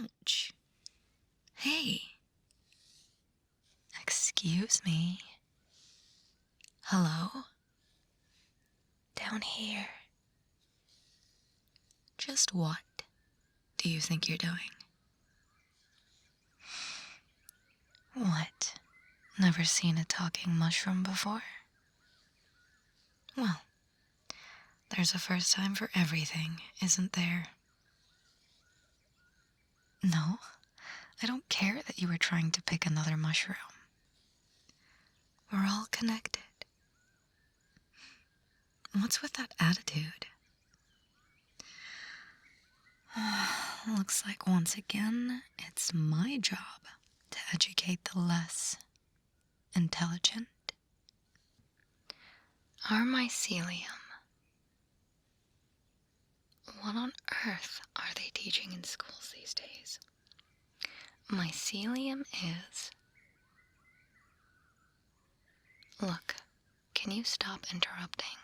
Ouch. Hey. Excuse me. Hello? Down here. Just what do you think you're doing? What? Never seen a talking mushroom before? Well, there's a first time for everything, isn't there? No, I don't care that you were trying to pick another mushroom. We're all connected. What's with that attitude? Looks like once again, it's my job to educate the less intelligent. Our mycelium. What on earth are they teaching in schools these days? Mycelium is... Look, can you stop interrupting?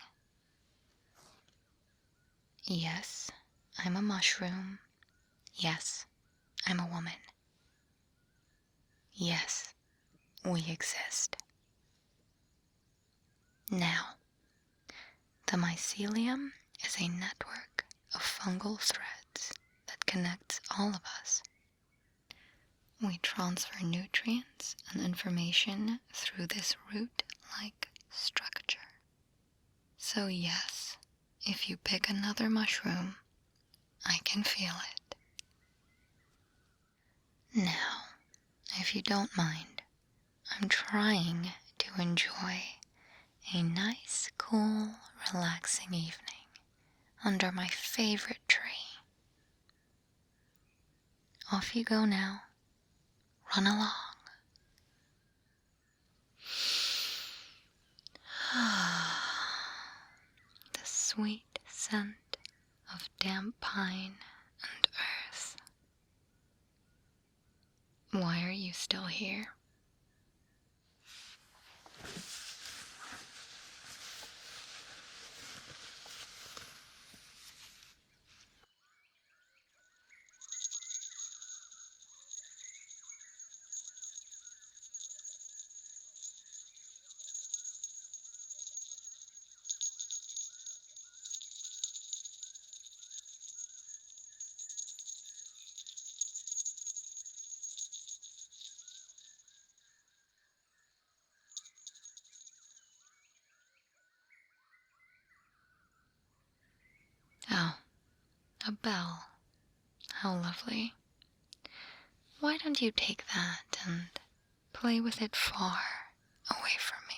Yes, I'm a mushroom. Yes, I'm a woman. Yes, we exist. Now, the mycelium is a network of fungal threads that connects all of us. We transfer nutrients and information through this root-like structure. So yes, if you pick another mushroom, I can feel it. Now, if you don't mind, I'm trying to enjoy a nice, cool, relaxing evening under my favorite tree. Off you go now. Run along. The sweet scent of damp pine and earth. Why are you still here? Oh, a bell. How lovely. Why don't you take that and play with it far away from me?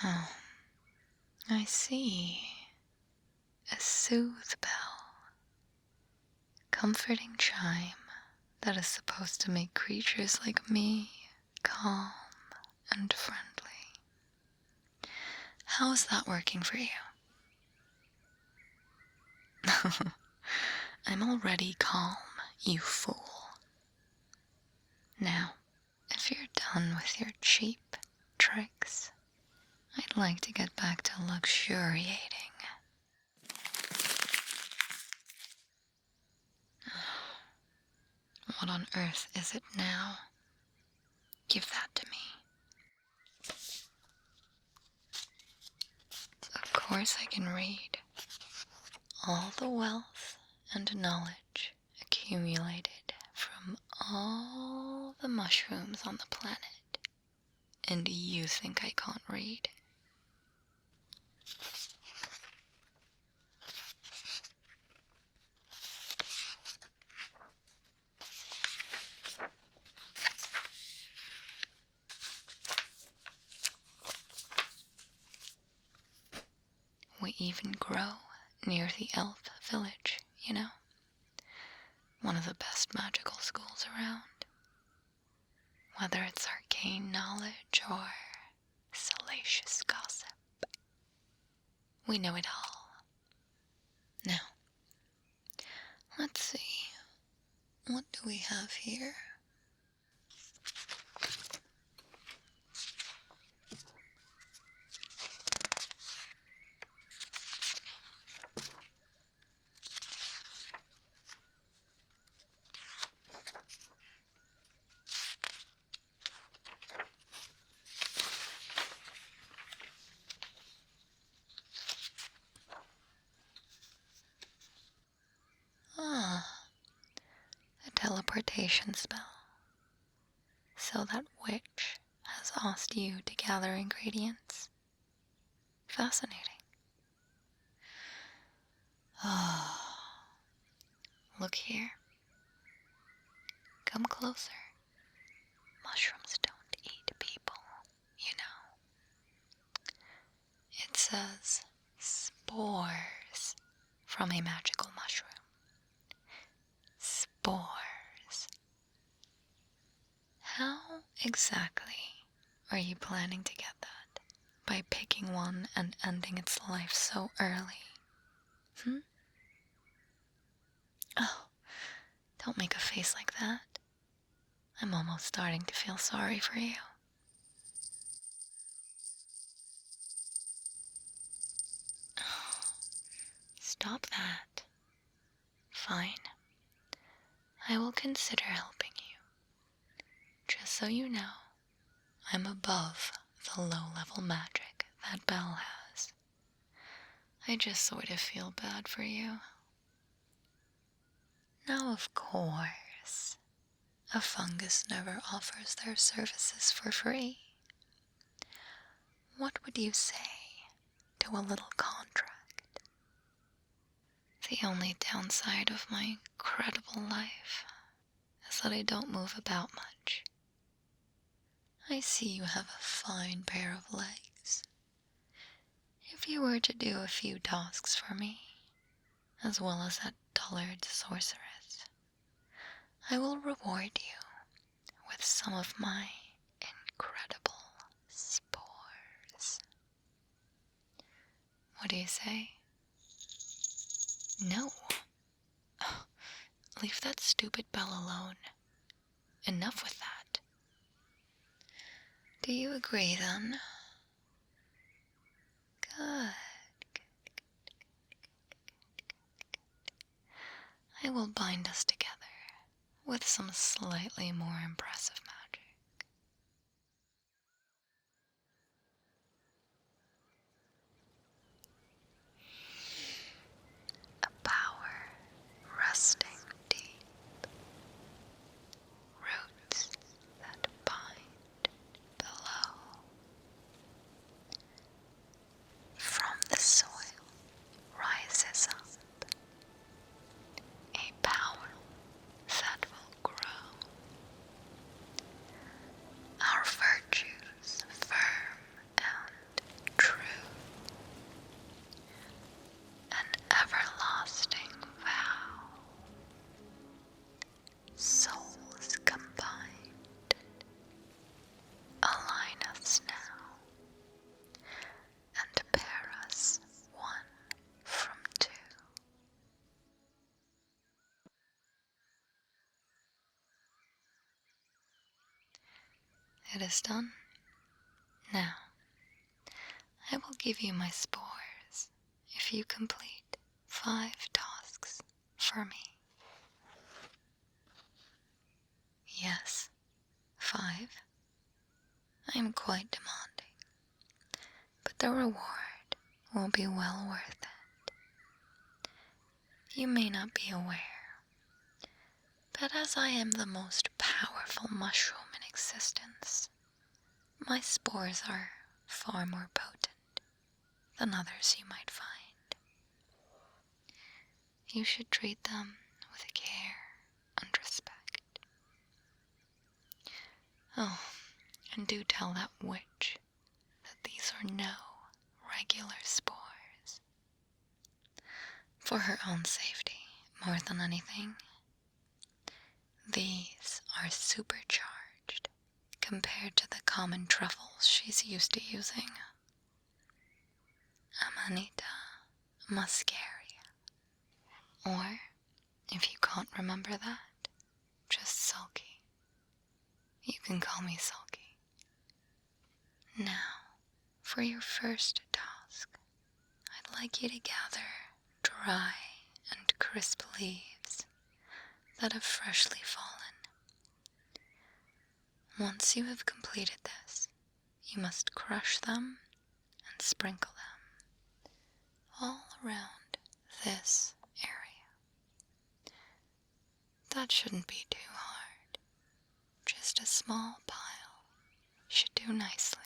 Oh, I see. A soothe bell. Comforting chime that is supposed to make creatures like me calm and friendly. How is that working for you? I'm already calm, you fool. Now, if you're done with your cheap tricks, I'd like to get back to luxuriating. What on earth is it now? Give that to me. Of course I can read. All the wealth and knowledge accumulated from all the mushrooms on the planet. And you think I can't read? We even grow near the elf village, you know? One of the best magical schools around. whether it's arcane knowledge or salacious gossip. We know it all. Now, let's see. What do we have here? A teleportation spell. So that witch has asked you to gather ingredients. Fascinating. Look here. Come closer. Mushrooms don't eat people, you know. It says spores from a magical mushroom. Spores. How exactly are you planning to get that? By picking one and ending its life so early? Oh, don't make a face like that. I'm almost starting to feel sorry for you. Stop that. Fine. I will consider helping you. Just so you know, I'm above the low-level magic that Belle has. I just sort of feel bad for you. Now, of course, a fungus never offers their services for free. What would you say to a little contract? The only downside of my incredible life is that I don't move about much. I see you have a fine pair of legs. If you were to do a few tasks for me, as well as that dullard sorceress, I will reward you with some of my incredible spores. What do you say? No. Leave that stupid Belle alone. Enough with that. Do you agree then? Good. I will bind us together with some slightly more impressive magic. A power resting deep, roots that bind below. From the soil rises up a power that will grow. Our virtues firm and true. An everlasting vow. Souls combined. Align us now. And pair us one from two. It is done. Now, I will give you my spores if you complete 5 tasks for me. Yes, 5. I am quite demanding, but the reward will be well worth it. You may not be aware, but as I am the most powerful mushroom in existence, my spores are far more potent than others you might find. You should treat them with care and respect. Oh, and do tell that witch that these are no regular spores. For her own safety, more than anything, these are supercharged, compared to the common truffles she's used to using. Amanita muscaria. Or, if you can't remember that, just Sulky. You can call me Sulky. Now, for your first task, I'd like you to gather dry and crisp leaves that have freshly fallen. Once you have completed this, you must crush them and sprinkle them all around this area. That shouldn't be too hard. Just a small pile should do nicely.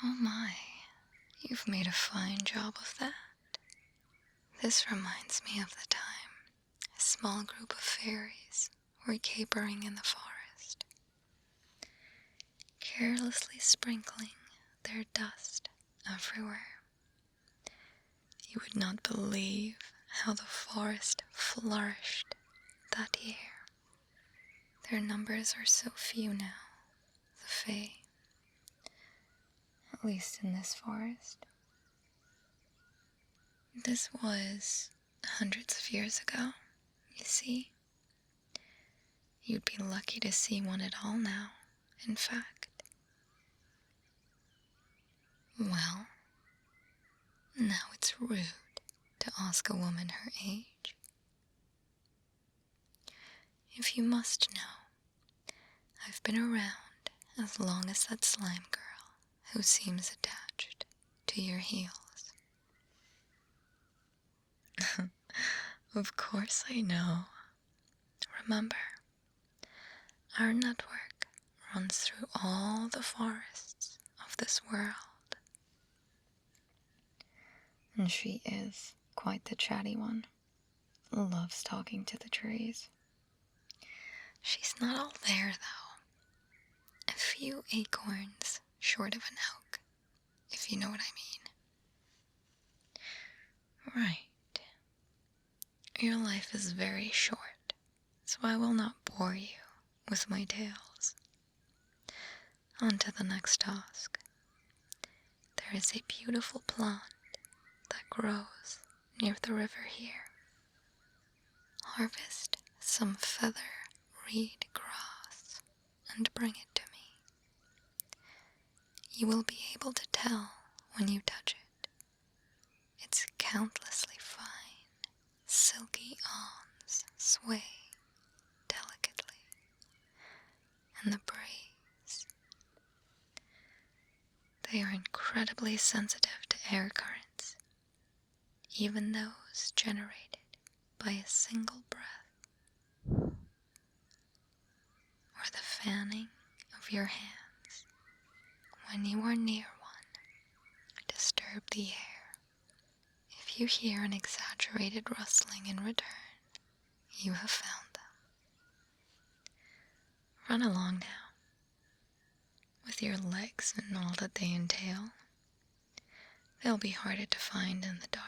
Oh my, you've made a fine job of that. This reminds me of the time a small group of fairies were capering in the forest, carelessly sprinkling their dust everywhere. You would not believe how the forest flourished that year. Their numbers are so few now, the Fae. At least in this forest. This was hundreds of years ago, you see. You'd be lucky to see one at all now, in fact. Well, now it's rude to ask a woman her age. If you must know, I've been around as long as that slime girl who seems attached to your heels. Of course I know. Remember, our network runs through all the forests of this world. And she is quite the chatty one. loves talking to the trees. She's not all there, though. A few acorns short of an oak, if you know what I mean. Right. Your life is very short, so I will not bore you with my tales. On to the next task. There is a beautiful plant that grows near the river here. Harvest some feather reed grass and bring it to me. You will be able to tell when you touch it. Its countlessly fine, silky awns sway delicately in the breeze. They are incredibly sensitive to air currents, even those generated by a single breath, or the fanning of your hands when you are near one. Disturb the air. If you hear an exaggerated rustling in return, you have found them. Run along now, with your legs and all that they entail. They'll be harder to find in the dark.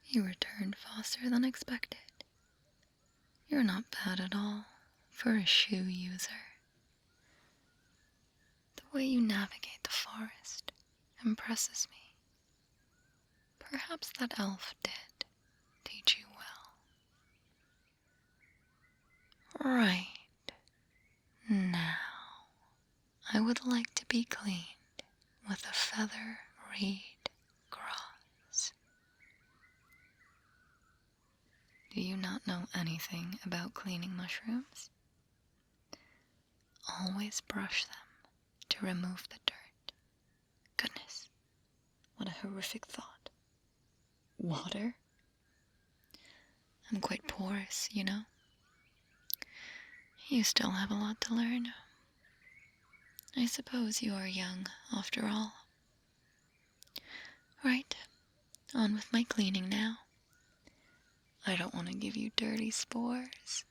You returned faster than expected. You're not bad at all for a shoe user. The way you navigate the forest impresses me. Perhaps that elf did teach you well. Right. Now, I would like to be cleaned with a feather reed gauze. Do you not know anything about cleaning mushrooms? Always brush them to remove the dirt. Goodness, what a horrific thought. Water? I'm quite porous, you know. You still have a lot to learn. I suppose you are young, after all. Right, on with my cleaning now. I don't want to give you dirty spores.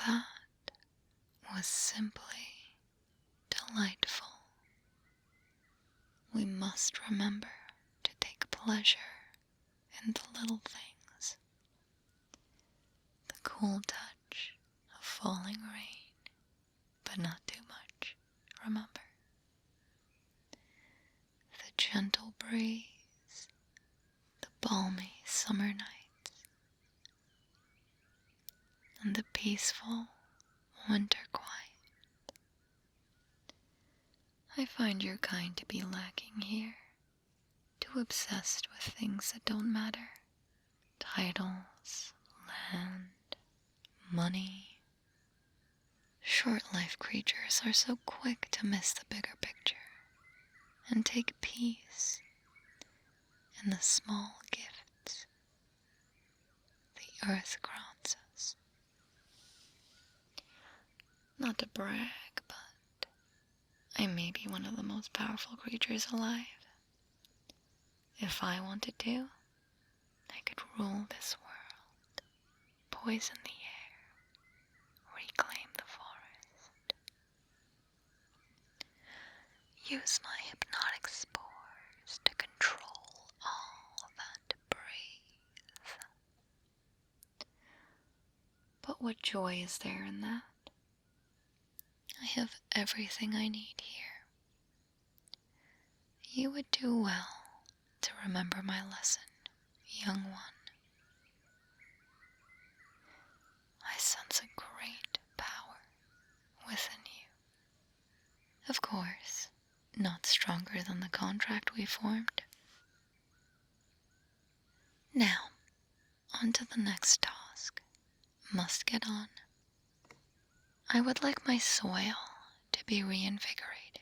That was simply delightful. We must remember to take pleasure in the little things. The cool touch of falling rain, but not too much, remember. The gentle breeze, the balmy summer nights, and the peaceful winter quiet. I find your kind to be lacking here, too obsessed with things that don't matter. Titles, land, money. Short-life creatures are so quick to miss the bigger picture and take peace in the small gifts the earth grants us. Not to brag, but I may be one of the most powerful creatures alive. If I wanted to, I could rule this world, poison the air, reclaim the forest. Use my hypnotic spores to control all that breathe. But what joy is there in that? I have everything I need here. You would do well to remember my lesson, young one. I sense a great power within you. Of course, not stronger than the contract we formed. Now, on to the next task. Must get on. I would like my soil to be reinvigorated.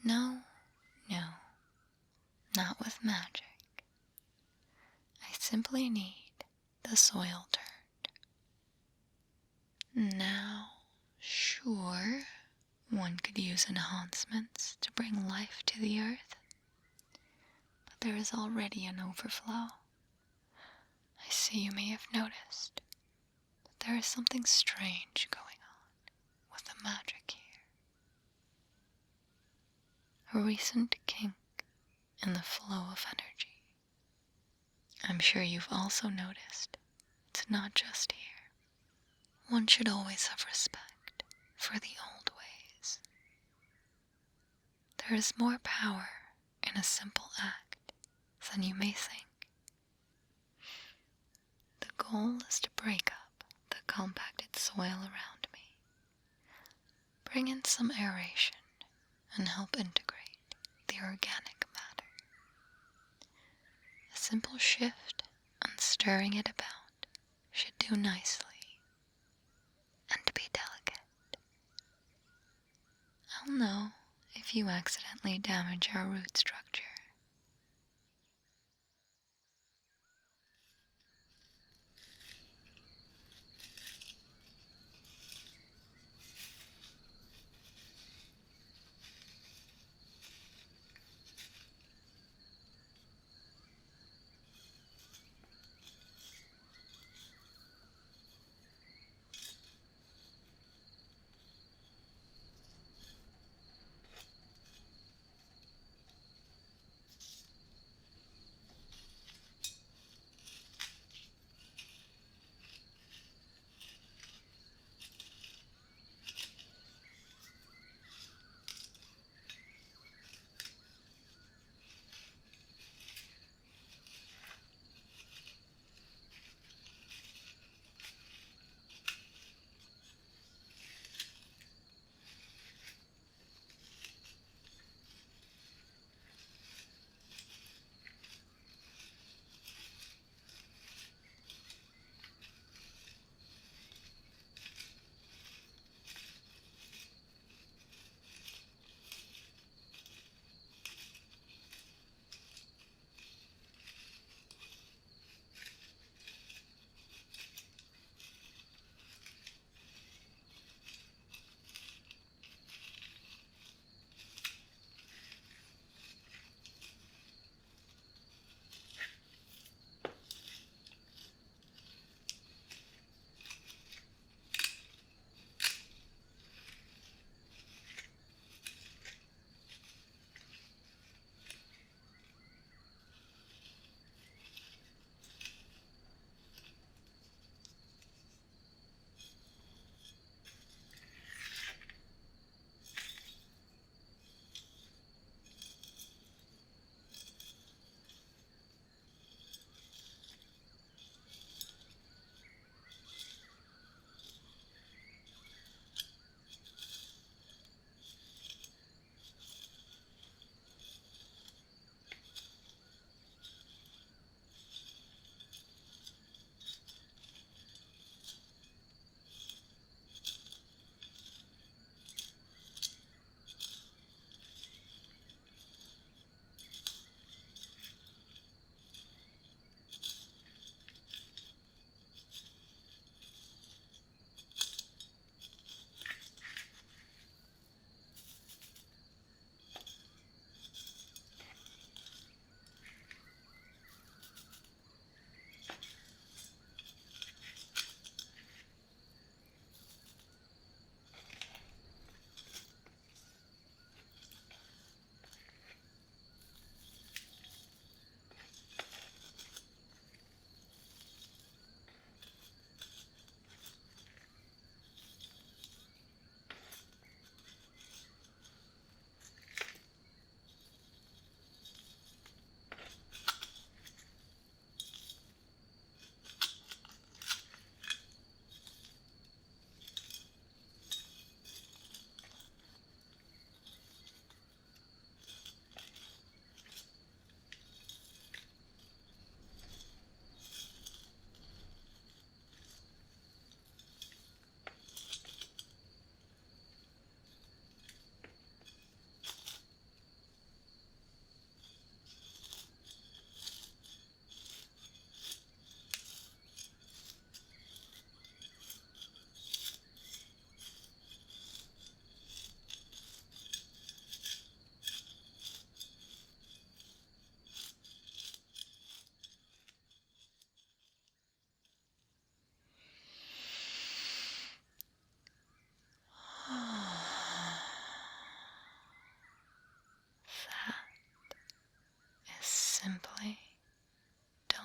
No, no, not with magic. I simply need the soil turned. Now, sure, one could use enhancements to bring life to the earth, but there is already an overflow. I see you may have noticed that there is something strange going on with the magic here. A recent kink in the flow of energy. I'm sure you've also noticed it's not just here. One should always have respect for the old ways. There is more power in a simple act than you may think. The goal is to break up the compacted soil around me, bring in some aeration, and help integrate the organic matter. A simple shift and stirring it about should do nicely. And to be delicate. I'll know if you accidentally damage our root structure.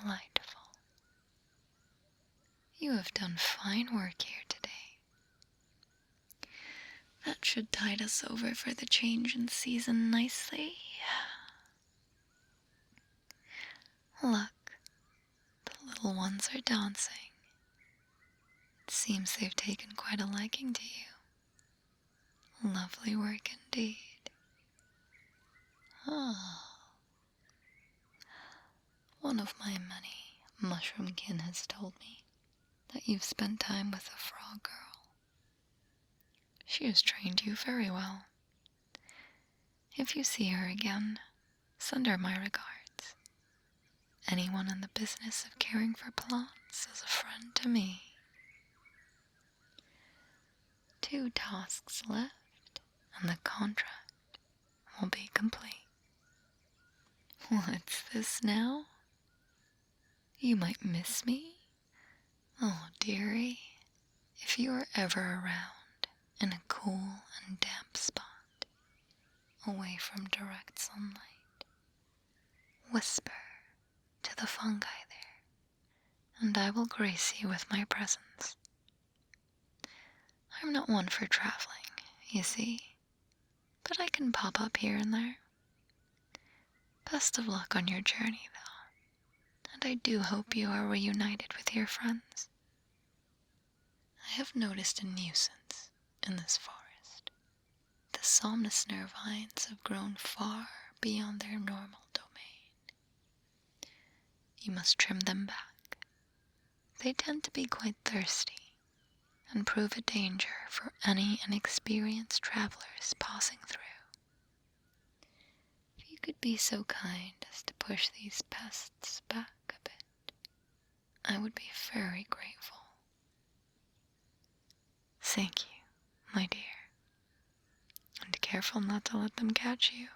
delightful. You have done fine work here today. That should tide us over for the change in season nicely. Look, the little ones are dancing. It seems they've taken quite a liking to you. Lovely work indeed. Ah. One of my many mushroomkin has told me that you've spent time with a frog girl. She has trained you very well. If you see her again, send her my regards. Anyone in the business of caring for plants is a friend to me. 2 tasks left, and the contract will be complete. What's this now? You might miss me? Oh, dearie, if you are ever around in a cool and damp spot, away from direct sunlight, whisper to the fungi there, and I will grace you with my presence. I'm not one for traveling, you see, but I can pop up here and there. Best of luck on your journey, though, and I do hope you are reunited with your friends. I have noticed a nuisance in this forest. The somnosnare vines have grown far beyond their normal domain. You must trim them back. They tend to be quite thirsty and prove a danger for any inexperienced travelers passing through. If you could be so kind as to push these pests back a bit, I would be very grateful. Thank you, my dear. And careful not to let them catch you.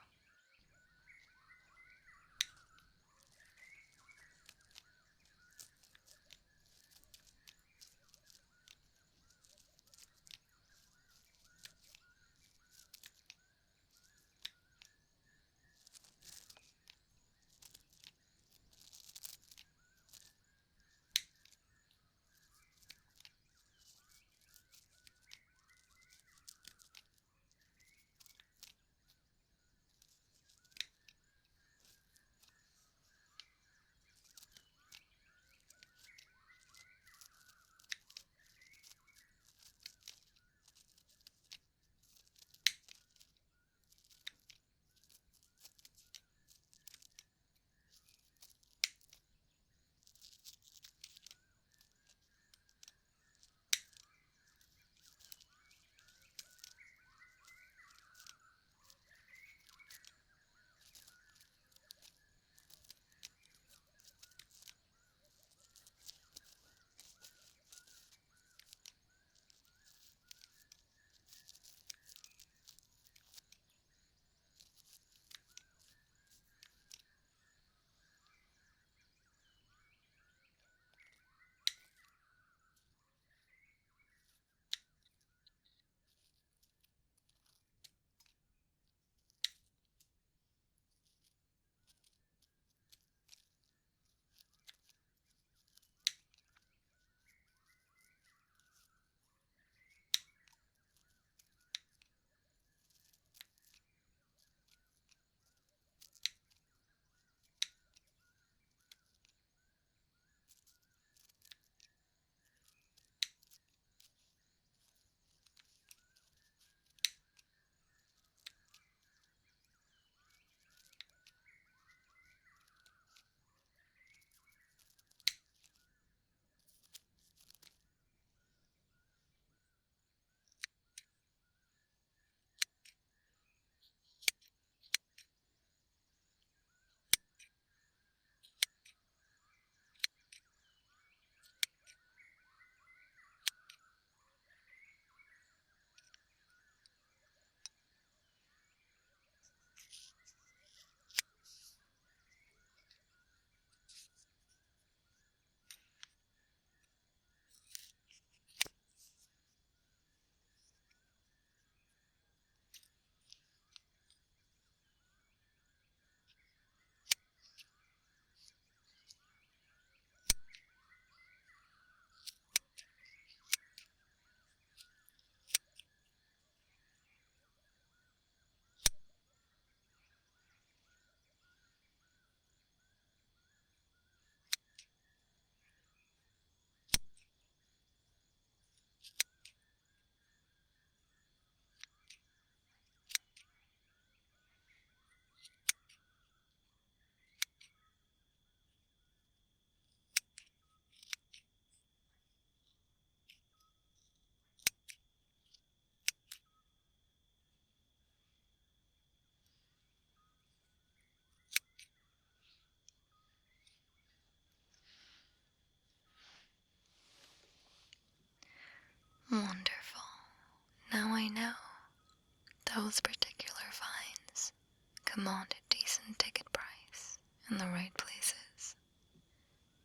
command a decent ticket price in the right places.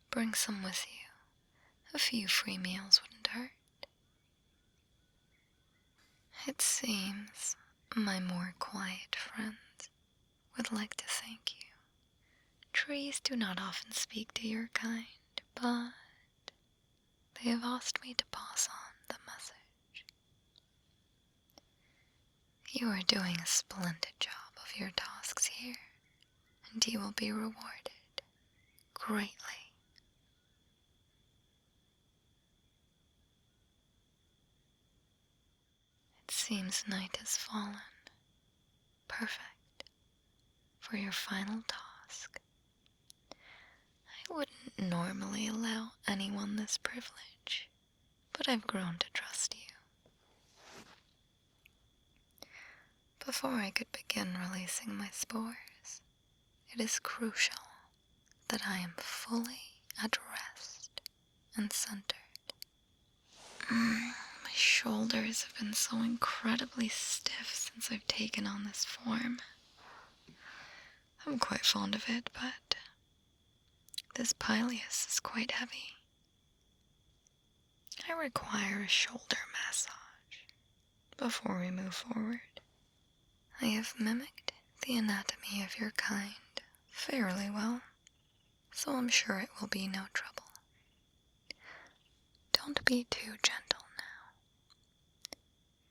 Bring some with you. A few free meals wouldn't hurt. It seems my more quiet friends would like to thank you. Trees do not often speak to your kind, but they have asked me to pass on the message. You are doing a splendid job of your tasks here, and you will be rewarded greatly. It seems night has fallen. Perfect for your final task. I wouldn't normally allow anyone this privilege, but I've grown to trust you. Before I could begin releasing my spores, it is crucial that I am fully at rest and centered. My shoulders have been so incredibly stiff since I've taken on this form. I'm quite fond of it, but this pileus is quite heavy. I require a shoulder massage before we move forward. I have mimicked the anatomy of your kind fairly well, so I'm sure it will be no trouble. Don't be too gentle now.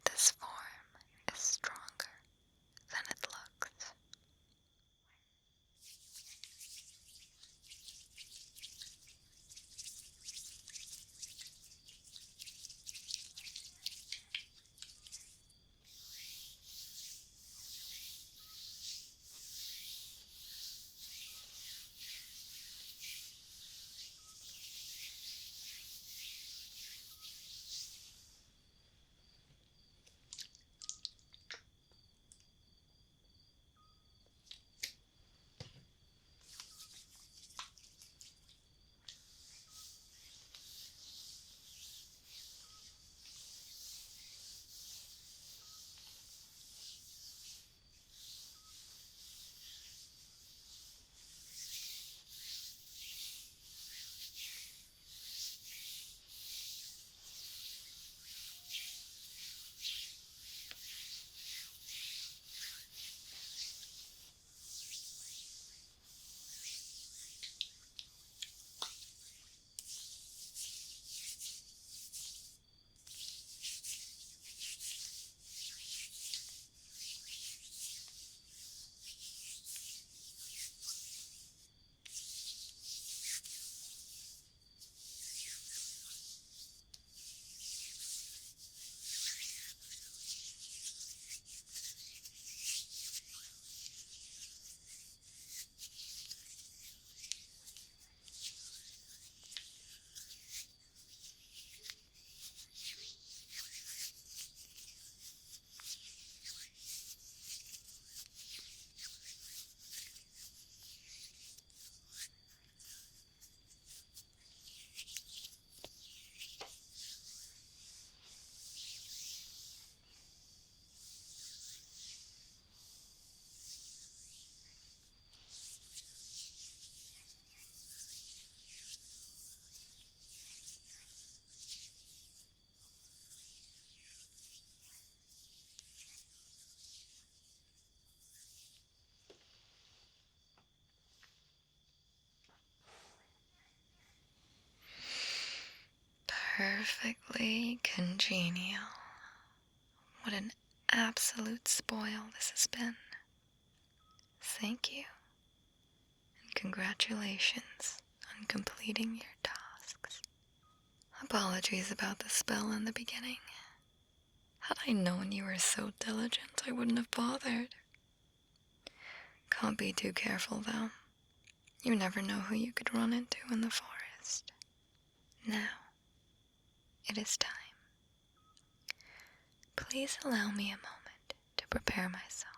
This form is stronger than it looks. Perfectly congenial. What an absolute spoil this has been. Thank you, and congratulations on completing your tasks. Apologies about the spell in the beginning. Had I known you were so diligent, I wouldn't have bothered. Can't be too careful, though. You never know who you could run into in the forest. Now, it is time. Please allow me a moment to prepare myself.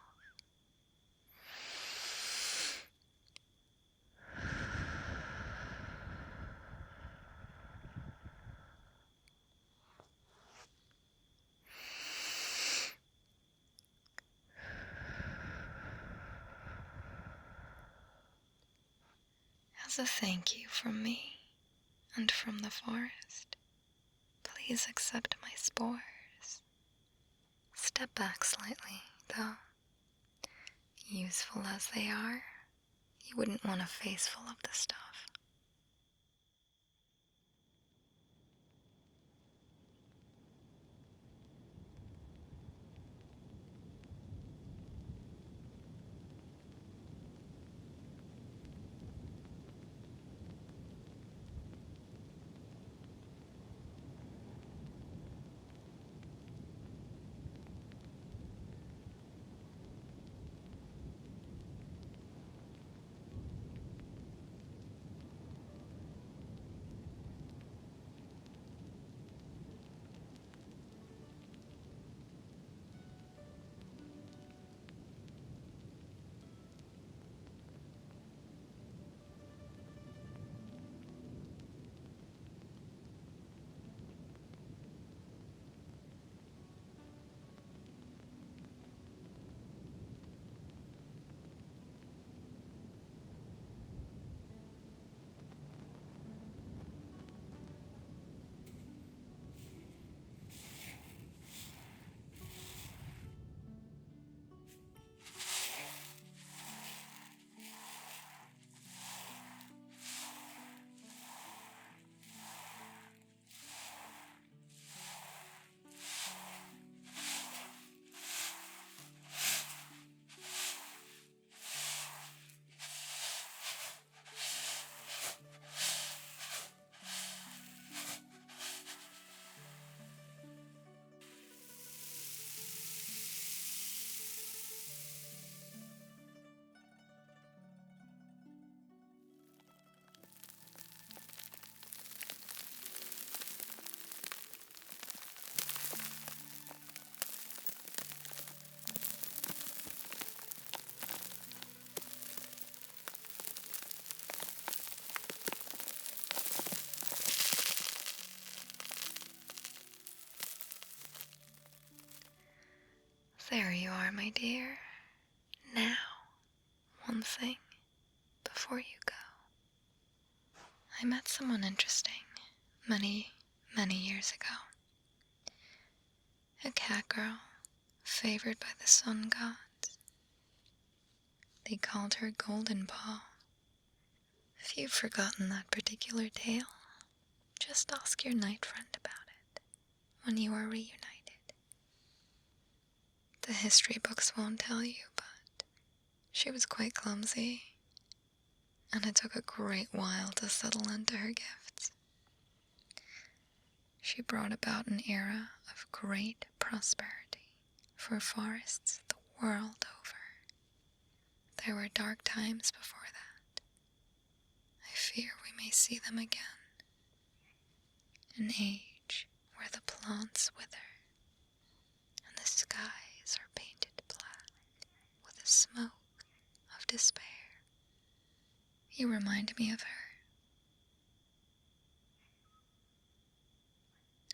As a thank you from me and from the forest, please accept my spores. Step back slightly, though. Useful as they are, you wouldn't want a face full of this stuff. There you are, my dear. Now, one thing before you go. I met someone interesting many, many years ago. A cat girl favored by the sun gods. They called her Golden Paw. If you've forgotten that particular tale, just ask your night friend about it when you are reunited. The history books won't tell you, but she was quite clumsy, and it took a great while to settle into her gifts. She brought about an era of great prosperity for forests the world over. There were dark times before that. I fear we may see them again. An age where the plants wither and the skies are painted black with the smoke of despair. You remind me of her.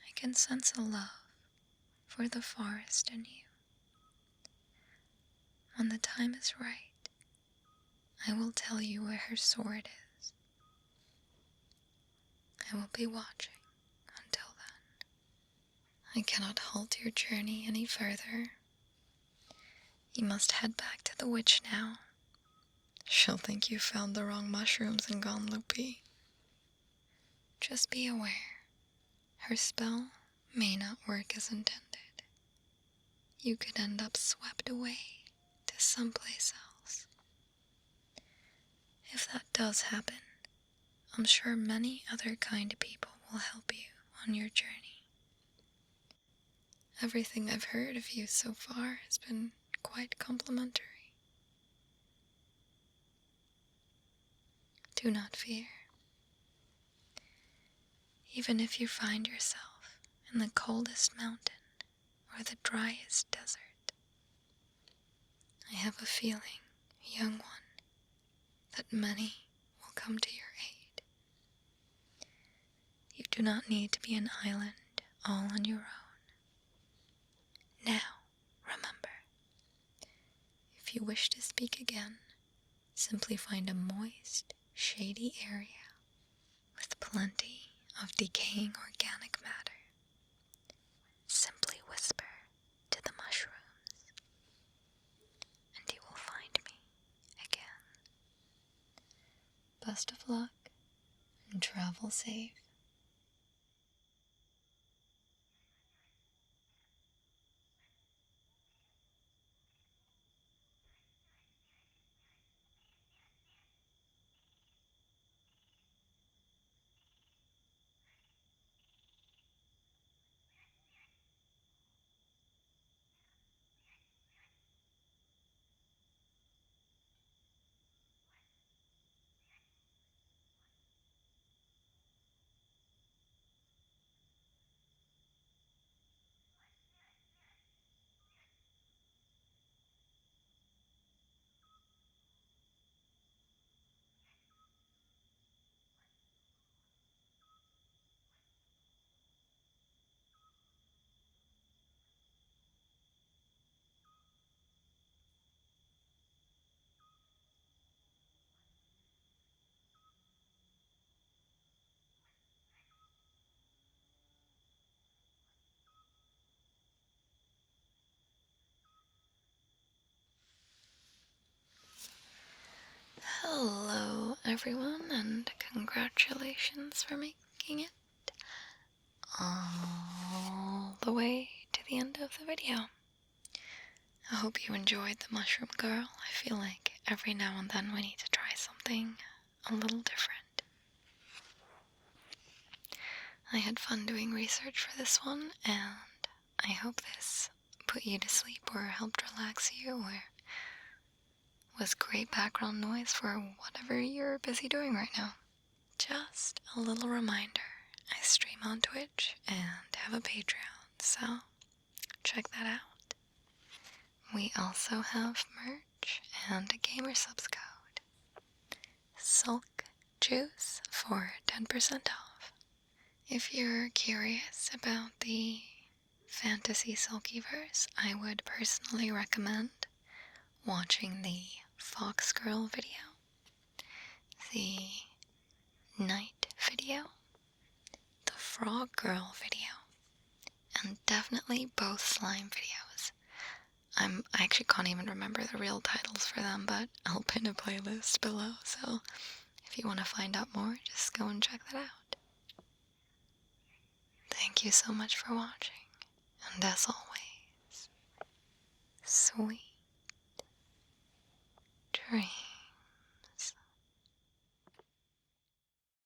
I can sense a love for the forest in you. When the time is right, I will tell you where her sword is. I will be watching until then. I cannot halt your journey any further. You must head back to the witch now. She'll think you found the wrong mushrooms and gone loopy. Just be aware, her spell may not work as intended. You could end up swept away to someplace else. If that does happen, I'm sure many other kind people will help you on your journey. Everything I've heard of you so far has been quite complimentary. Do not fear. Even if you find yourself in the coldest mountain or the driest desert, I have a feeling, young one, that many will come to your aid. You do not need to be an island all on your own. Now, remember, if you wish to speak again, simply find a moist, shady area with plenty of decaying organic matter. Simply whisper to the mushrooms, and you will find me again. Best of luck and travel safe. Hello everyone, and congratulations for making it all the way to the end of the video. I hope you enjoyed the Mushroom Girl. I feel like every now and then we need to try something a little different. I had fun doing research for this one, and I hope this put you to sleep or helped relax you or was great background noise for whatever you're busy doing right now. Just a little reminder, I stream on Twitch and have a Patreon, so check that out. We also have merch and a gamer subs code, Sulk Juice, for 10% off. If you're curious about the fantasy Sulkyverse, I would personally recommend watching the Fox Girl video, the Night video, the Frog Girl video, and definitely both slime videos. I actually can't even remember the real titles for them, but I'll pin a playlist below, so if you want to find out more, just go and check that out. Thank you so much for watching, and as always, sweet dreams.